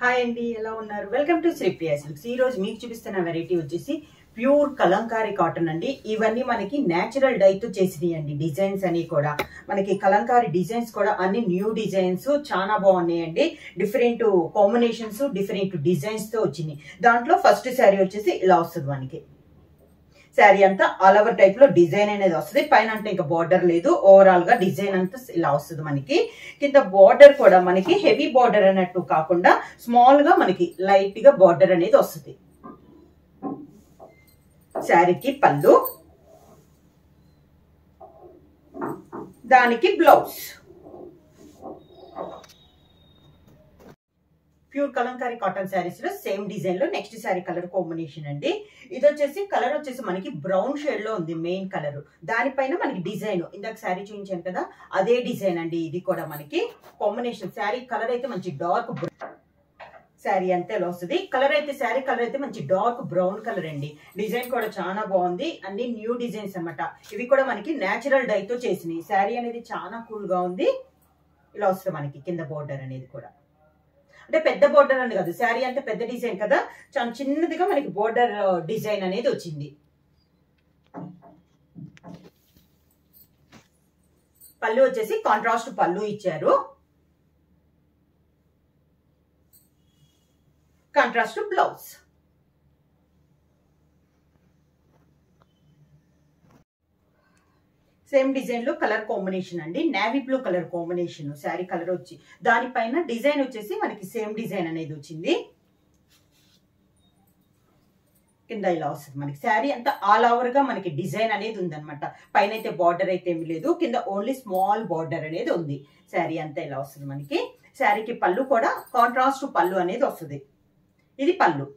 Hi అండి, ఎలా ఉన్నారు? Welcome to Sri Priya Silks. ఈ రోజు మీకు చూపిస్తున్న వెరైటీ వచ్చేసి ప్యూర్ కలంకారీ కాటన్ అండి. ఇవన్నీ మనకి నేచురల్ డై తో చేసినాయి అండి. డిజైన్స్ అని కూడా మనకి కలంకారీ డిజైన్స్ కూడా అన్ని న్యూ డిజైన్స్ చాలా బాగున్నాయండి. డిఫరెంట్ కాంబినేషన్స్, డిఫరెంట్ డిజైన్స్ తో వచ్చినాయి. దాంట్లో ఫస్ట్ శారీ వచ్చేసి ఇలా వస్తుంది మనకి. శారీ అంతా ఆల్ ఓవర్ టైప్ లో డిజైన్ అనేది వస్తుంది. పైన అంటే ఇంకా బార్డర్ లేదు, ఓవరాల్ గా డిజైన్ అంతా ఇలా వస్తుంది మనకి. కింద బార్డర్ కూడా మనకి హెవీ బార్డర్ అన్నట్టు కాకుండా స్మాల్ గా మనకి లైట్ గా బార్డర్ అనేది వస్తుంది. శారీకి పళ్ళు, దానికి blouse. Pure Kalamkari cotton saris లో సేమ్ డిజైన్ లో నెక్స్ట్ శారీ కలర్ కాంబినేషన్ అండి. ఇది వచ్చేసి కలర్ వచ్చేసి మనకి బ్రౌన్ షేడ్ లో ఉంది మెయిన్ కలర్. దానిపైన మనకి డిజైన్ ఇందాక శారీ చూపించాను కదా, అదే డిజైన్ అండి. ఇది కూడా మనకి కాంబినేషన్. శారీ కలర్ అయితే మంచి డార్క్ శారీ అంతే వస్తుంది. కలర్ అయితే శారీ కలర్ అయితే మంచి డార్క్ బ్రౌన్ కలర్ అండి. డిజైన్ కూడా చాలా బాగుంది. అన్ని న్యూ డిజైన్స్ అన్నమాట. ఇవి కూడా మనకి నేచురల్ డై తో చేసినాయి. శారీ అనేది చాలా కూల్ గా ఉంది. ఇలా వస్తుంది మనకి కింద బోర్డర్ అనేది కూడా. అంటే పెద్ద బోర్డర్ అని కాదు, శారీ అంటే పెద్ద డిజైన్ కదా, చాలా చిన్నదిగా మనకి బోర్డర్ డిజైన్ అనేది వచ్చింది. పళ్ళు వచ్చేసి కాంట్రాస్ట్ పళ్ళు ఇచ్చారు, కాంట్రాస్ట్ బ్లౌజ్. సేమ్ డిజైన్ లో కలర్ కాంబినేషన్ అండి. Navy blue colour combination sari colour వచ్చి, దానిపైన డిజైన్ వచ్చేసి మనకి సేమ్ డిజైన్ అనేది వచ్చింది. కింద ఇలా వస్తుంది మనకి. శారీ అంతా ఆల్ ఓవర్ గా మనకి డిజైన్ అనేది ఉందన్నమాట. పైన అయితే బార్డర్ అయితే ఏమి లేదు, కింద ఓన్లీ స్మాల్ బార్డర్ అనేది ఉంది. శారీ అంతా ఇలా వస్తుంది మనకి. శారీకి పళ్ళు కూడా కాంట్రాస్ట్ పళ్ళు అనేది వస్తుంది. ఇది పళ్ళు.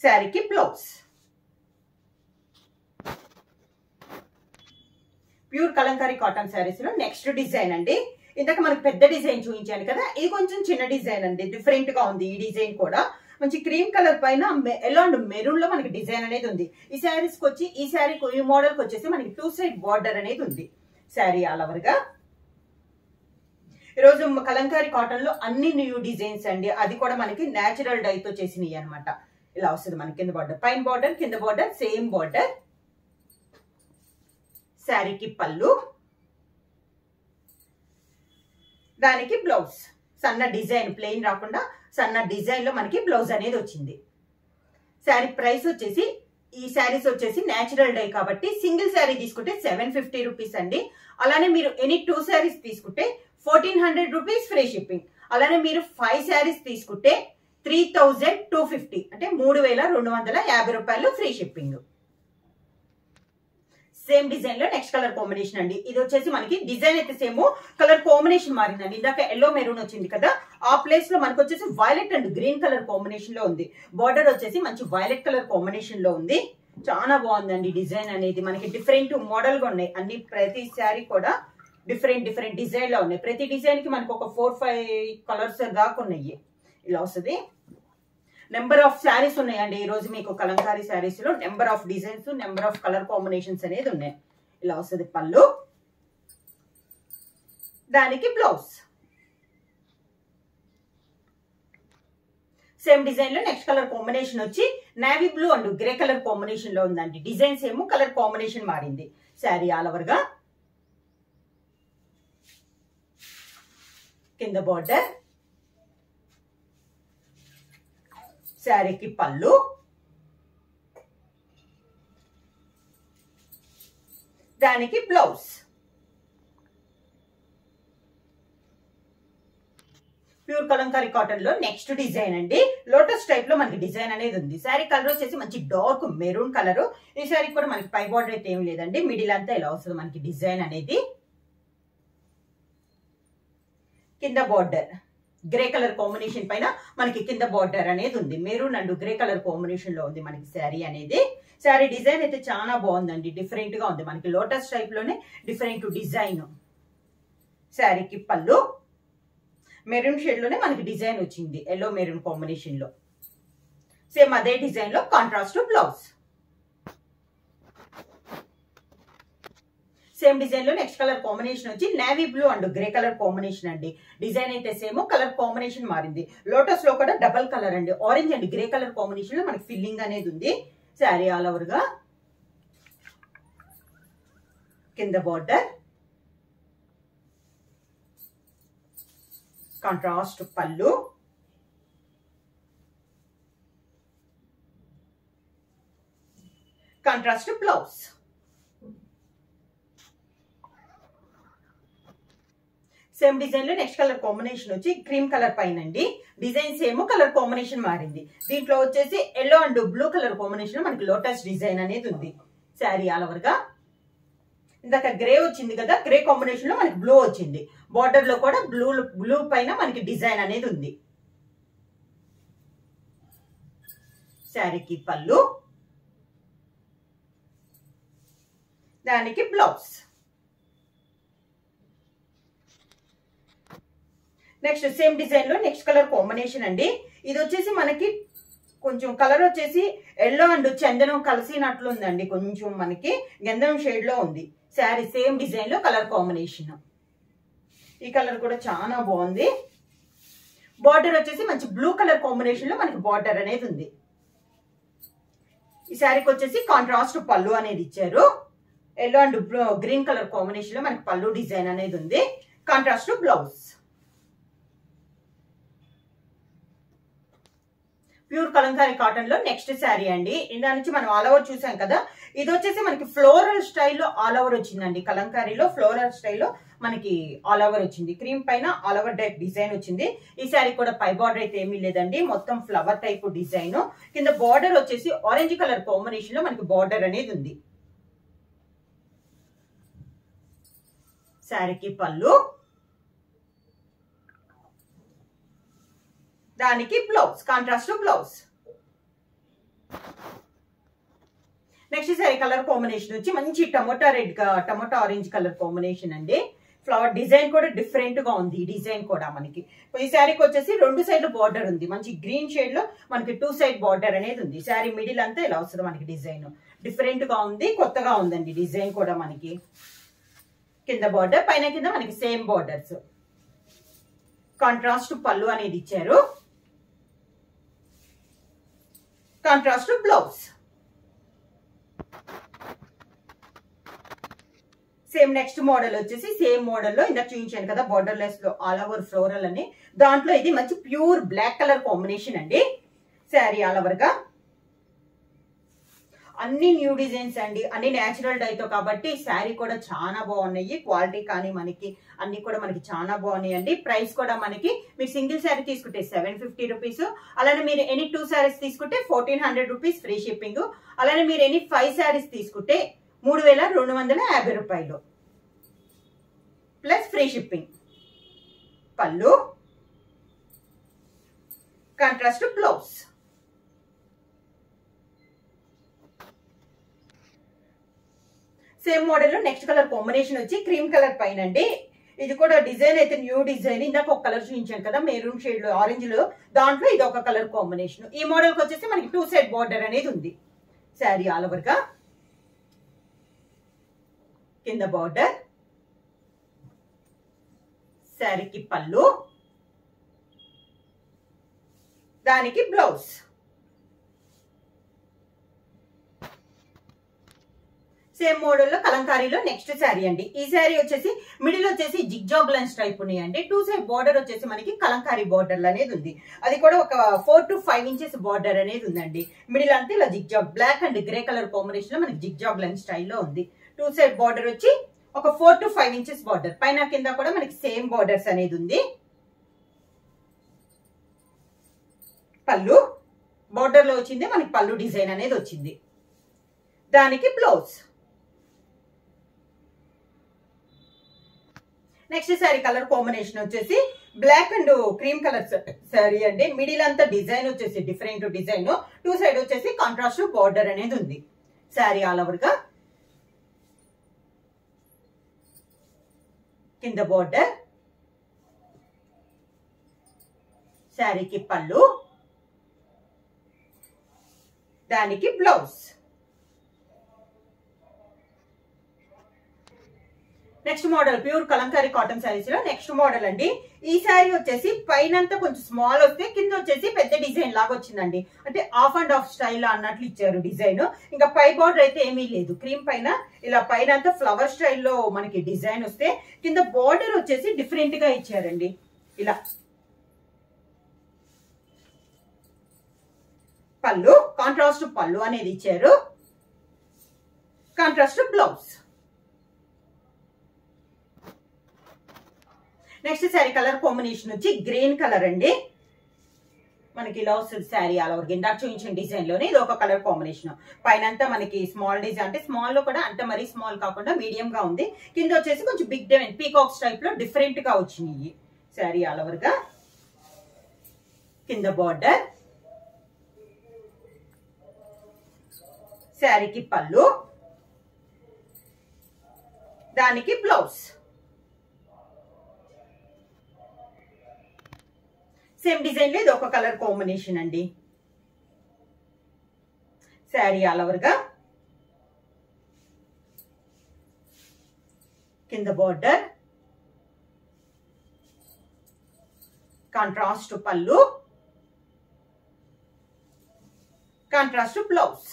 శారీకి blouse. Pure Kalamkari cotton saris లో నెక్స్ట్ డిజైన్ అండి. ఇందాక మనకి పెద్ద డిజైన్ చూపించాను కదా, ఇది కొంచెం చిన్న డిజైన్ అండి. డిఫరెంట్ గా ఉంది ఈ డిజైన్ కూడా. మంచి క్రీమ్ కలర్ పైన ఎల్లో అండ్ మెరూన్ లో మనకి డిజైన్ అనేది ఉంది. ఈ శారీస్ కి వచ్చి ఈ మోడల్ కి వచ్చేసి మనకి 2 సైడ్ బార్డర్ అనేది ఉంది. శారీ ఆల్ ఓవర్ గా. ఈరోజు కలంకారీ కాటన్ లో అన్ని న్యూ డిజైన్స్ అండి. అది కూడా మనకి నేచురల్ డై తో చేసినవి అనమాట. ఇలా వస్తుంది మనకి. కింద బార్డర్, పైన బార్డర్, కింద బార్డర్ సేమ్ బార్డర్. శారీకి పళ్ళు, దానికి బ్లౌజ్. సన్న డిజైన్, ప్లెయిన్ రాకుండా సన్న డిజైన్ లో మనకి బ్లౌజ్ అనేది వచ్చింది. శారీ ప్రైస్ వచ్చేసి, ఈ శారీస్ వచ్చేసి నేచురల్ డై కాబట్టి సింగిల్ శారీ తీసుకుంటే 750 రూపీస్ అండి. అలానే మీరు ఎనీ 2 శారీస్ తీసుకుంటే 1400 రూపీస్ ఫ్రీ షిప్పింగ్. అలానే మీరు 5 శారీస్ తీసుకుంటే 3250 అంటే 3250 రూపాయలు ఫ్రీ షిప్పింగ్. సేమ్ డిజైన్ లో నెక్స్ట్ కలర్ కాంబినేషన్ అండి. ఇది వచ్చేసి మనకి డిజైన్ అయితే సేమ్, కలర్ కాంబినేషన్ మారిందండి. ఇందాక ఎల్లో మెరూన్ వచ్చింది కదా, ఆ ప్లేస్ లో మనకు వచ్చేసి violet and green colour combination లో ఉంది. బార్డర్ వచ్చేసి మంచి వైలెట్ కలర్ కాంబినేషన్ లో ఉంది. చాలా బాగుందండి డిజైన్ అనేది. మనకి డిఫరెంట్ మోడల్ గా ఉన్నాయి అన్ని. ప్రతి శారీ కూడా డిఫరెంట్ డిఫరెంట్ డిజైన్ లో ఉన్నాయి. ప్రతి డిజైన్ కి మనకు ఒక 4-5 కలర్స్ దాకా ఉన్నాయి. ఇలా వస్తుంది. నెంబర్ ఆఫ్ శారీస్ ఉన్నాయండి ఈ రోజు మీకు కలంకారీ శారీస్ లో. Number of designs, number of colour combinations అనేది ఉన్నాయి. ఇలా వస్తుంది పళ్ళు, దానికి బ్లౌజ్. సేమ్ డిజైన్ లో నెక్స్ట్ కలర్ కాంబినేషన్ వచ్చి navy blue and grey colour combination లో ఉందండి. డిజైన్స్ ఏమో, కలర్ కాంబినేషన్ మారింది. శారీ ఆల్ ఓవర్ గా. కింద బార్డర్, శారీకి పళ్ళు, దానికి బ్లౌజ్. ప్యూర్ కలంకారీ కాటన్ లో నెక్స్ట్ డిజైన్ అండి. లోటస్ టైప్ లో మనకి డిజైన్ అనేది ఉంది. శారీ కలర్ వచ్చేసి మంచి డార్క్ మెరూన్ కలర్. ఈ శారీ కూడా మనకి పై బార్డర్ అయితే ఏమి లేదండి. మిడిల్ అంతా ఇలా వస్తుంది మనకి డిజైన్ అనేది. కింద బార్డర్ గ్రే కలర్ కాంబినేషన్ పైన మనకి కింద బార్డర్ అనేది ఉంది. Maroon and grey colour combination లో ఉంది మనకి శారీ అనేది. శారీ డిజైన్ అయితే చాలా బాగుందండి. డిఫరెంట్ గా ఉంది మనకి. లోటస్ టైప్ లోనే డిఫరెంట్ డిజైన్. శారీకి పళ్ళు, మెరూన్ షేడ్ లోనే మనకి డిజైన్ వచ్చింది. ఎల్లో మెరూన్ కాంబినేషన్ లో. సేమ్ అదే డిజైన్ లో కాంట్రాస్ట్ బ్లౌజ్. సేమ్ డిజైన్ లో నెక్స్ట్ కలర్ కాంబినేషన్ వచ్చి navy blue and grey colour combination అండి. డిజైన్ అయితే సేమ్, కలర్ కాంబినేషన్ మారింది. లోటస్ లో కూడా డబల్ కలర్ అండి, orange and grey colour combination లో మనకి ఫిల్లింగ్ అనేది ఉంది. శారీ ఆల్ ఓవర్ గా కింద బార్డర్, కాంట్రాస్ట్ పళ్ళు, కాంట్రాస్ట్ బ్లౌజ్. సేమ్ డిజైన్ లో నెక్స్ట్ కలర్ కాంబినేషన్ వచ్చి క్రీమ్ కలర్ పైన అండి. డిజైన్ సేమ్, కలర్ కాంబినేషన్ మారింది. దీంట్లో వచ్చేసి yellow and blue colour combination లో మనకి లోటస్ డిజైన్ అనేది ఉంది. శారీ ఆల్ ఓవర్ గా ఇందాక గ్రే వచ్చింది కదా, గ్రే కాంబినేషన్ లో మనకి బ్లూ వచ్చింది. బార్డర్ లో కూడా బ్లూ పైన మనకి డిజైన్ అనేది ఉంది. శారీకి పళ్ళు, దానికి బ్లౌజ్. నెక్స్ట్ సేమ్ డిజైన్ లో నెక్స్ట్ కలర్ కాంబినేషన్ అండి. ఇది వచ్చేసి మనకి కొంచెం కలర్ వచ్చేసి ఎల్లో అండ్ చందనం కలిసినట్లు ఉందండి, కొంచెం మనకి గంధం షేడ్ లో ఉంది. శారీ సేమ్ డిజైన్ లో కలర్ కాంబినేషన్. ఈ కలర్ కూడా చాలా బాగుంది. బార్డర్ వచ్చేసి మంచి బ్లూ కలర్ కాంబినేషన్ లో మనకి బార్డర్ అనేది ఉంది. ఈ శారీకి వచ్చేసి కాంట్రాస్ట్ పళ్ళు అనేది ఇచ్చారు. Yellow and green colour combination లో మనకి పళ్ళు డిజైన్ అనేది ఉంది. Contrast blouse. Pure Kalamkari cotton లో నెక్స్ట్ శారీ అండి. ఇందా నుంచి మనం ఆల్ ఓవర్ చూసాం కదా, ఇది వచ్చేసి మనకి ఫ్లోరల్ స్టైల్లో ఆల్ ఓవర్ వచ్చిందండి. కలంకారీలో ఫ్లోరల్ స్టైల్లో మనకి ఆల్ ఓవర్ వచ్చింది. క్రీమ్ పైన ఆల్ ఓవర్ టైప్ డిజైన్ వచ్చింది. ఈ శారీ కూడా పై బార్డర్ అయితే ఏమీ లేదండి, మొత్తం ఫ్లవర్ టైప్ డిజైన్. కింద బార్డర్ వచ్చేసి ఆరెంజ్ కలర్ కాంబినేషన్ లో మనకి బార్డర్ అనేది ఉంది. శారీకి పళ్ళు, దానికి blouse, contrast blouse. Next sari colour combination వచ్చి మంచి tomato red, tomato orange colour combination అండి. ఫ్లవర్ డిజైన్ కూడా డిఫరెంట్ గా ఉంది. ఈ డిజైన్ కూడా మనకి ఈ శారీకి వచ్చేసి రెండు సైడ్ బార్డర్ ఉంది. మంచి గ్రీన్ షేడ్ లో మనకి 2 సైడ్ బార్డర్ అనేది ఉంది. శారీ మిడిల్ అంతా ఇలా వస్తుంది మనకి. డిజైన్ డిఫరెంట్ గా ఉంది, కొత్తగా ఉందండి డిజైన్ కూడా మనకి. కింద బార్డర్, పైన కింద మనకి సేమ్ బార్డర్స్. కాంట్రాస్ట్ పళ్ళు అనేది ఇచ్చారు. Contrast blouse. Same next model వచ్చేసి సేమ్ మోడల్ లో ఇందాక చూపించాను కదా బార్డర్ లెస్ లో ఆల్ ఓవర్ ఫ్లోరల్ అని. దాంట్లో ఇది మంచి ప్యూర్ బ్లాక్ కలర్ కాంబినేషన్ అండి. శారీ ఆల్ ఓవర్ గా అన్ని న్యూ డిజైన్స్ అండి, అన్ని నేచురల్ డైతో కాబట్టి శారీ కూడా చాలా బాగున్నాయి. క్వాలిటీ కానీ మనకి అన్ని కూడా మనకి చాలా బాగున్నాయి అండి. ప్రైస్ కూడా మనకి మీరు సింగిల్ శారీ తీసుకుంటే 750 రూపీస్, అలానే మీరు ఎనీ 2 శారీస్ తీసుకుంటే 1400 రూపీస్ ఫ్రీ షిప్పింగ్, అలానే మీరు ఎనీ 5 శారీస్ తీసుకుంటే 3250 రూపాయలు ప్లస్ ఫ్రీ షిప్పింగ్. పళ్ళు, కాంట్రాస్ట్ బ్లౌజ్. సేమ్ మోడల్ లో నెక్స్ట్ కలర్ కాంబినేషన్ వచ్చి క్రీమ్ కలర్ పైన అండి. ఇది కూడా డిజైన్ అయితే న్యూ డిజైన్. ఇందాక ఒక కలర్ చూపించాను కదా మెరూన్ షేడ్ లో, ఆరెంజ్ లో, దాంట్లో ఇది ఒక కలర్ కాంబినేషన్. ఈ మోడల్ కి వచ్చేసి మనకి 2 సైడ్ బార్డర్ అనేది ఉంది. శారీ ఆల్ ఓవర్ గా కింద బార్డర్, శారీకి పళ్ళు, దానికి బ్లౌజ్. సేమ్ మోడల్ లో కలంకారీలో నెక్స్ట్ శారీ అండి. ఈ శారీ వచ్చేసి మిడిల్ వచ్చేసి జిగ్జాగ్ లైన్స్ టైప్ ఉన్నాయండి. 2 సైడ్ బార్డర్ వచ్చేసి మనకి కలంకారీ బార్డర్ అనేది ఉంది. అది కూడా ఒక 4 to 5 ఇంచెస్ బార్డర్ అనేది ఉందండి. మిడిల్ అంతా ఇలా zigzag black and grey colour combination లో మనకి జిగ్జాగ్ లైన్ స్టైల్లో ఉంది. 2 సైడ్ బార్డర్ వచ్చి ఒక 4 to 5 ఇంచెస్ బార్డర్, పైన కింద కూడా మనకి సేమ్ బార్డర్స్ అనేది ఉంది. పళ్ళు, బార్డర్ లో వచ్చింది మనకి పళ్ళు డిజైన్ అనేది వచ్చింది. దానికి blouse. Next sari colour combination వచ్చేసి black and cream colour sari అండి. మిడిల్ అంతా డిజైన్ వచ్చేసి డిఫరెంట్ డిజైన్, 2 సైడ్ వచ్చేసి కాంట్రాస్ట్ బార్డర్ అనేది ఉంది. శారీ ఆల్ ఓవర్ గా కింద బార్డర్, శారీకి పళ్ళు, దానికి blouse. Next model pure Kalamkari cotton saris లో నెక్స్ట్ మోడల్ అండి. ఈ శారీ వచ్చేసి పైనంతా కొంచెం స్మాల్ వస్తే కింద వచ్చేసి పెద్ద డిజైన్ లాగా వచ్చిందండి. అంటే ఆఫ్ అండ్ ఆఫ్ స్టైల్ అన్నట్లు ఇచ్చారు డిజైన్. ఇంకా పై బార్డర్ అయితే ఏమీ లేదు. క్రీమ్ పైన ఇలా పైన అంతా ఫ్లవర్ స్టైల్లో మనకి డిజైన్ వస్తే కింద బార్డర్ వచ్చేసి డిఫరెంట్ గా ఇచ్చారండి. ఇలా పళ్ళు కాంట్రాస్ట్ పళ్ళు అనేది ఇచ్చారు. Contrast blouse. Next sari colour combination వచ్చి గ్రీన్ కలర్ అండి. మనకి ఇలా వస్తుంది శారీ ఆల్ ఓవర్. ఇందాక చూపించిన డిజైన్ లోనే ఇది ఒక కలర్ కాంబినేషన్. పైన అంతా మనకి స్మాల్ డిజైన్, అంటే స్మాల్ లో కూడా అంటే మరీ స్మాల్ కాకుండా మీడియం గా ఉంది. కింద వచ్చేసి కొంచెం బిగ్ డిజైన్ పీకాక్స్ టైప్ లో డిఫరెంట్ గా వచ్చినాయి శారీ ఆల్ ఓవర్ గా. కింద బార్డర్, శారీకి పళ్ళు, దానికి బ్లౌజ్. సేమ్ డిజైన్ లో ఇది ఒక కలర్ కాంబినేషన్ అండి. శారీ ఆల్ ఓవర్ గా కింద బార్డర్, కాంట్రాస్ట్ పళ్ళు, కాంట్రాస్ట్ బ్లౌజ్.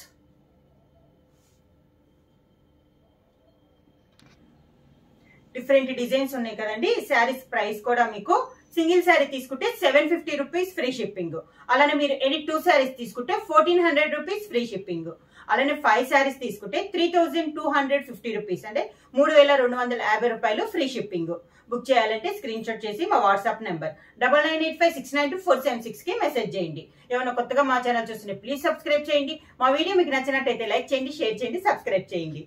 డిఫరెంట్ డిజైన్స్ ఉన్నాయి కదండి. శారీస్ ప్రైస్ కూడా మీకు సింగిల్ శారీ తీసుకుంటే 750 రూపీస్ ఫ్రీ షిప్పింగ్. అలానే మీరు ఎనీ 2 శారీస్ తీసుకుంటే 1400 రూపీస్ ఫ్రీ షిప్పింగ్. అలానే 5 శారీస్ తీసుకుంటే 3250 రూపీస్, అంటే 3250 రూపాయలు ఫ్రీ షిప్పింగ్. బుక్ చేయాలంటే స్క్రీన్ షాట్ చేసి మా వాట్సాప్ నెంబర్ 9985692476 కి మెసేజ్ చేయండి. ఏమైనా కొత్తగా మా ఛానల్ చూస్తుంటే ప్లీజ్ సబ్స్క్రైబ్ చేయండి. మా వీడియో మీకు నచ్చినట్టయితే లైక్ చేయండి, షేర్ చేయండి, సబ్స్క్రైబ్ చేయండి.